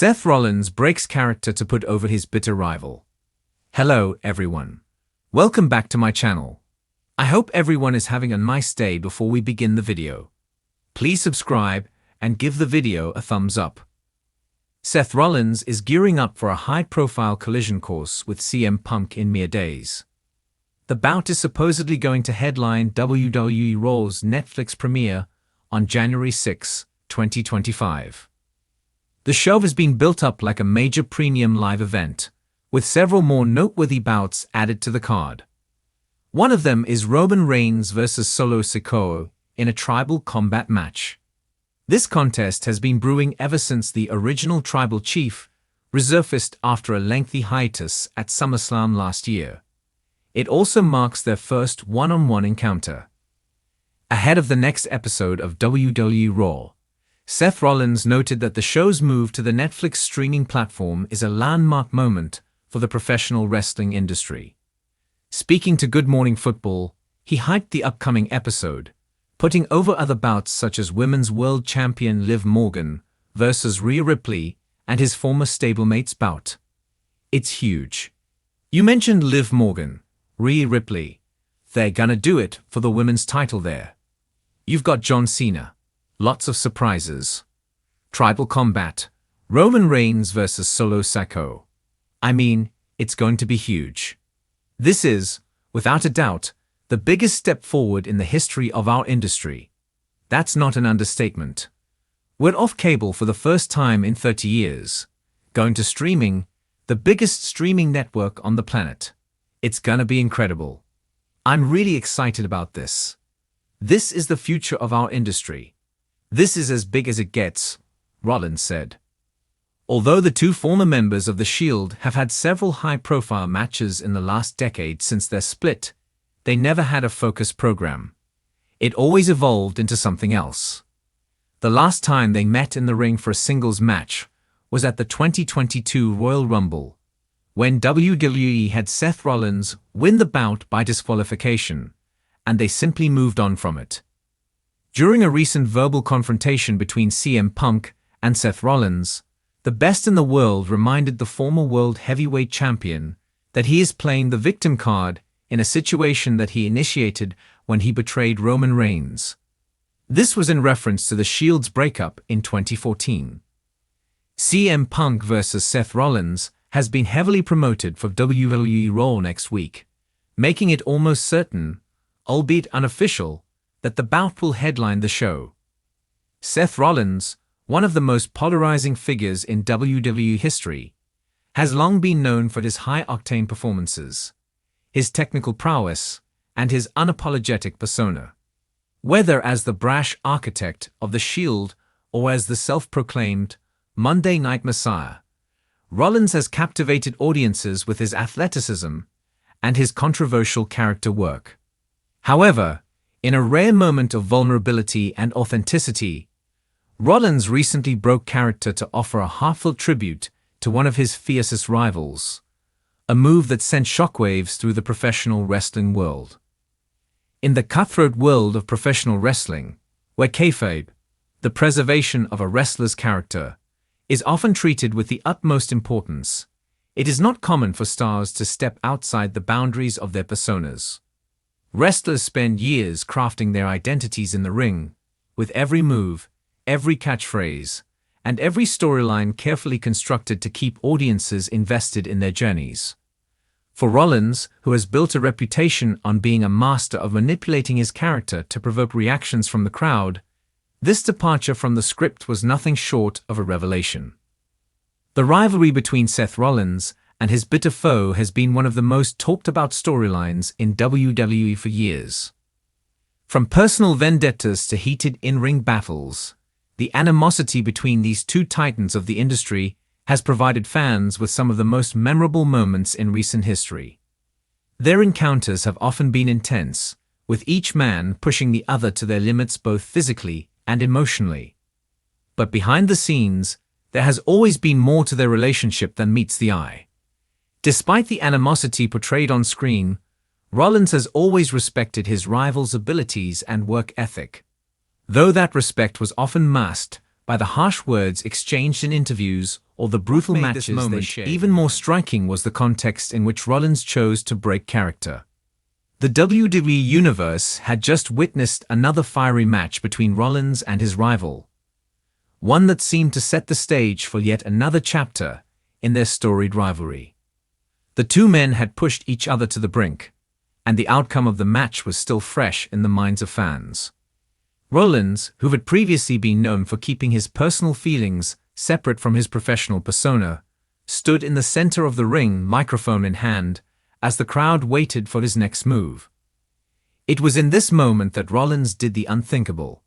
Seth Rollins breaks character to put over his bitter rival. Hello, everyone. Welcome back to my channel. I hope everyone is having a nice day before we begin the video. Please subscribe and give the video a thumbs up. Seth Rollins is gearing up for a high-profile collision course with CM Punk in mere days. The bout is supposedly going to headline WWE Raw's Netflix premiere on January 6, 2025. The show has been built up like a major premium live event, with several more noteworthy bouts added to the card. One of them is Roman Reigns vs. Solo Sikoa in a tribal combat match. This contest has been brewing ever since the original tribal chief resurfaced after a lengthy hiatus at SummerSlam last year. It also marks their first one-on-one encounter. Ahead of the next episode of WWE Raw, Seth Rollins noted that the show's move to the Netflix streaming platform is a landmark moment for the professional wrestling industry. Speaking to Good Morning Football, he hyped the upcoming episode, putting over other bouts such as Women's World Champion Liv Morgan versus Rhea Ripley and his former stablemates bout. It's huge. You mentioned Liv Morgan, Rhea Ripley. They're gonna do it for the women's title there. You've got John Cena. Lots of surprises. Tribal combat. Roman Reigns vs. Solo Sikoa. I mean, it's going to be huge. This is, without a doubt, the biggest step forward in the history of our industry. That's not an understatement. We're off cable for the first time in 30 years. Going to streaming, the biggest streaming network on the planet. It's gonna be incredible. I'm really excited about this. This is the future of our industry. This is as big as it gets, Rollins said. Although the two former members of The Shield have had several high-profile matches in the last decade since their split, they never had a focused program. It always evolved into something else. The last time they met in the ring for a singles match was at the 2022 Royal Rumble, when WWE had Seth Rollins win the bout by disqualification, and they simply moved on from it. During a recent verbal confrontation between CM Punk and Seth Rollins, the best in the world reminded the former world heavyweight champion that he is playing the victim card in a situation that he initiated when he betrayed Roman Reigns. This was in reference to the Shield's breakup in 2014. CM Punk vs. Seth Rollins has been heavily promoted for WWE Raw next week, making it almost certain, albeit unofficial, that the bout will headline the show. Seth Rollins, one of the most polarizing figures in WWE history, has long been known for his high-octane performances, his technical prowess, and his unapologetic persona. Whether as the brash architect of the Shield or as the self-proclaimed Monday Night Messiah, Rollins has captivated audiences with his athleticism and his controversial character work. However, in a rare moment of vulnerability and authenticity, Rollins recently broke character to offer a heartfelt tribute to one of his fiercest rivals, a move that sent shockwaves through the professional wrestling world. In the cutthroat world of professional wrestling, where kayfabe, the preservation of a wrestler's character, is often treated with the utmost importance, it is not common for stars to step outside the boundaries of their personas. Wrestlers spend years crafting their identities in the ring, with every move, every catchphrase, and every storyline carefully constructed to keep audiences invested in their journeys. For Rollins, who has built a reputation on being a master of manipulating his character to provoke reactions from the crowd, this departure from the script was nothing short of a revelation. The rivalry between Seth Rollins and his bitter foe has been one of the most talked-about storylines in WWE for years. From personal vendettas to heated in-ring battles, the animosity between these two titans of the industry has provided fans with some of the most memorable moments in recent history. Their encounters have often been intense, with each man pushing the other to their limits both physically and emotionally. But behind the scenes, there has always been more to their relationship than meets the eye. Despite the animosity portrayed on screen, Rollins has always respected his rival's abilities and work ethic, though that respect was often masked by the harsh words exchanged in interviews or the brutal made matches this moment they shared? even more striking was the context in which Rollins chose to break character. The WWE Universe had just witnessed another fiery match between Rollins and his rival, one that seemed to set the stage for yet another chapter in their storied rivalry. The two men had pushed each other to the brink, and the outcome of the match was still fresh in the minds of fans. Rollins, who had previously been known for keeping his personal feelings separate from his professional persona, stood in the center of the ring, microphone in hand, as the crowd waited for his next move. It was in this moment that Rollins did the unthinkable.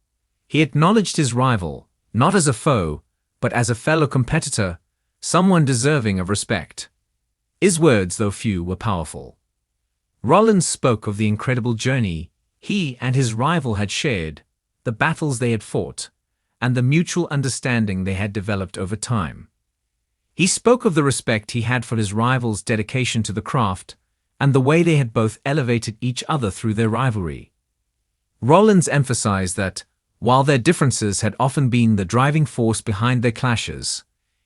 He acknowledged his rival, not as a foe, but as a fellow competitor, someone deserving of respect. His words, though few, were powerful. Rollins spoke of the incredible journey he and his rival had shared, the battles they had fought, and the mutual understanding they had developed over time. He spoke of the respect he had for his rival's dedication to the craft and the way they had both elevated each other through their rivalry. Rollins emphasized that, while their differences had often been the driving force behind their clashes,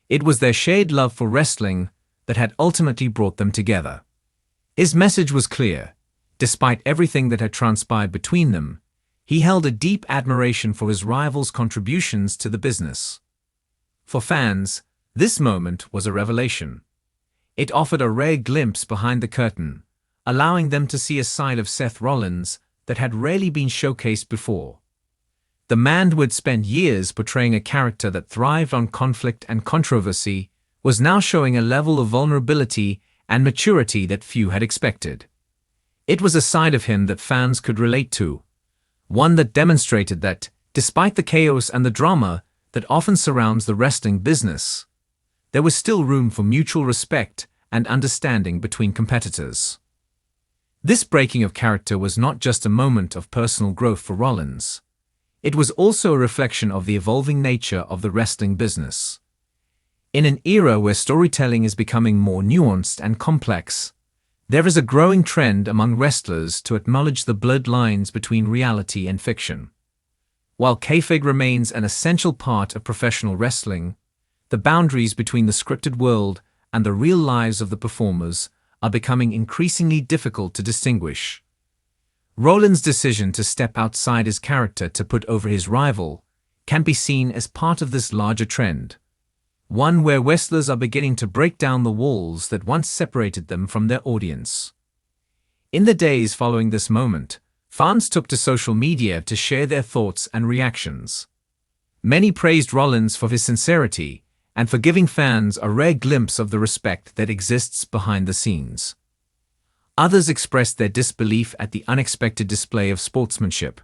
it was their shared love for wrestling that had ultimately brought them together. His message was clear. Despite everything that had transpired between them, he held a deep admiration for his rival's contributions to the business. For fans, this moment was a revelation. It offered a rare glimpse behind the curtain, allowing them to see a side of Seth Rollins that had rarely been showcased before. The man who had spent years portraying a character that thrived on conflict and controversy was now showing a level of vulnerability and maturity that few had expected. It was a side of him that fans could relate to, one that demonstrated that, despite the chaos and the drama that often surrounds the wrestling business, there was still room for mutual respect and understanding between competitors. This breaking of character was not just a moment of personal growth for Rollins. It was also a reflection of the evolving nature of the wrestling business. In an era where storytelling is becoming more nuanced and complex, there is a growing trend among wrestlers to acknowledge the blurred lines between reality and fiction. While kayfabe remains an essential part of professional wrestling, the boundaries between the scripted world and the real lives of the performers are becoming increasingly difficult to distinguish. Rollins' decision to step outside his character to put over his rival can be seen as part of this larger trend, one where wrestlers are beginning to break down the walls that once separated them from their audience. In the days following this moment, fans took to social media to share their thoughts and reactions. Many praised Rollins for his sincerity and for giving fans a rare glimpse of the respect that exists behind the scenes. Others expressed their disbelief at the unexpected display of sportsmanship,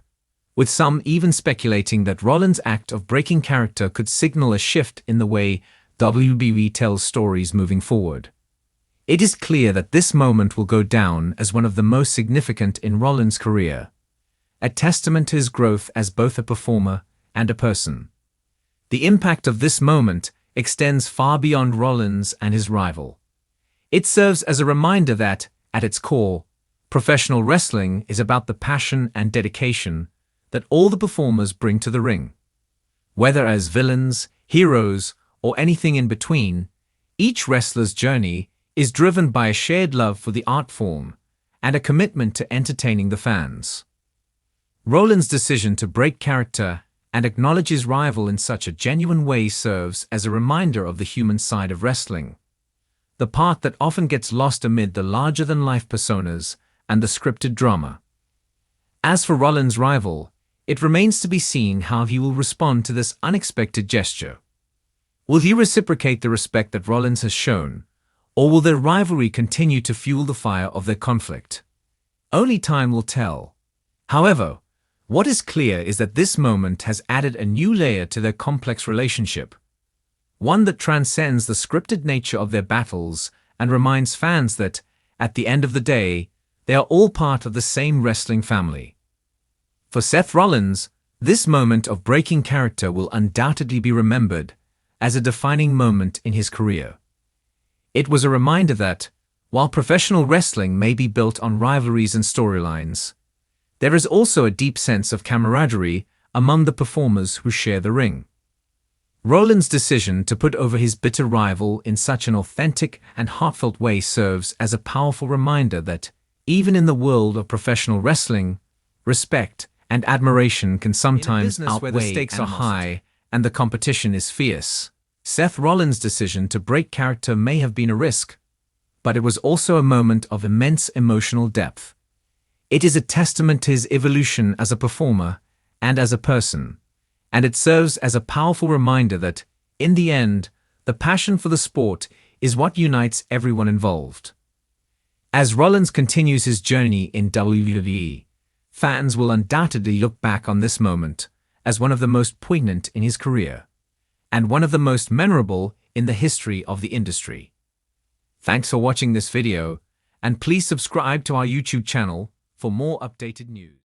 with some even speculating that Rollins' act of breaking character could signal a shift in the way WWE tells stories moving forward. It is clear that this moment will go down as one of the most significant in Rollins' career, a testament to his growth as both a performer and a person. The impact of this moment extends far beyond Rollins and his rival. It serves as a reminder that, at its core, professional wrestling is about the passion and dedication that all the performers bring to the ring. Whether as villains, heroes, or anything in between, each wrestler's journey is driven by a shared love for the art form and a commitment to entertaining the fans. Rollins' decision to break character and acknowledge his rival in such a genuine way serves as a reminder of the human side of wrestling, the part that often gets lost amid the larger-than-life personas and the scripted drama. As for Rollins' rival, it remains to be seen how he will respond to this unexpected gesture. Will he reciprocate the respect that Rollins has shown, or will their rivalry continue to fuel the fire of their conflict? Only time will tell. However, what is clear is that this moment has added a new layer to their complex relationship, one that transcends the scripted nature of their battles and reminds fans that, at the end of the day, they are all part of the same wrestling family. For Seth Rollins, this moment of breaking character will undoubtedly be remembered as a defining moment in his career. It was a reminder that, while professional wrestling may be built on rivalries and storylines, there is also a deep sense of camaraderie among the performers who share the ring. Rollins' decision to put over his bitter rival in such an authentic and heartfelt way serves as a powerful reminder that, even in the world of professional wrestling, respect and admiration can sometimes outweigh where the stakes are high and the competition is fierce. Seth Rollins' decision to break character may have been a risk, but it was also a moment of immense emotional depth. It is a testament to his evolution as a performer and as a person, and it serves as a powerful reminder that, in the end, the passion for the sport is what unites everyone involved. As Rollins continues his journey in WWE, fans will undoubtedly look back on this moment as one of the most poignant in his career, and one of the most memorable in the history of the industry. Thanks for watching this video, and please subscribe to our YouTube channel for more updated news.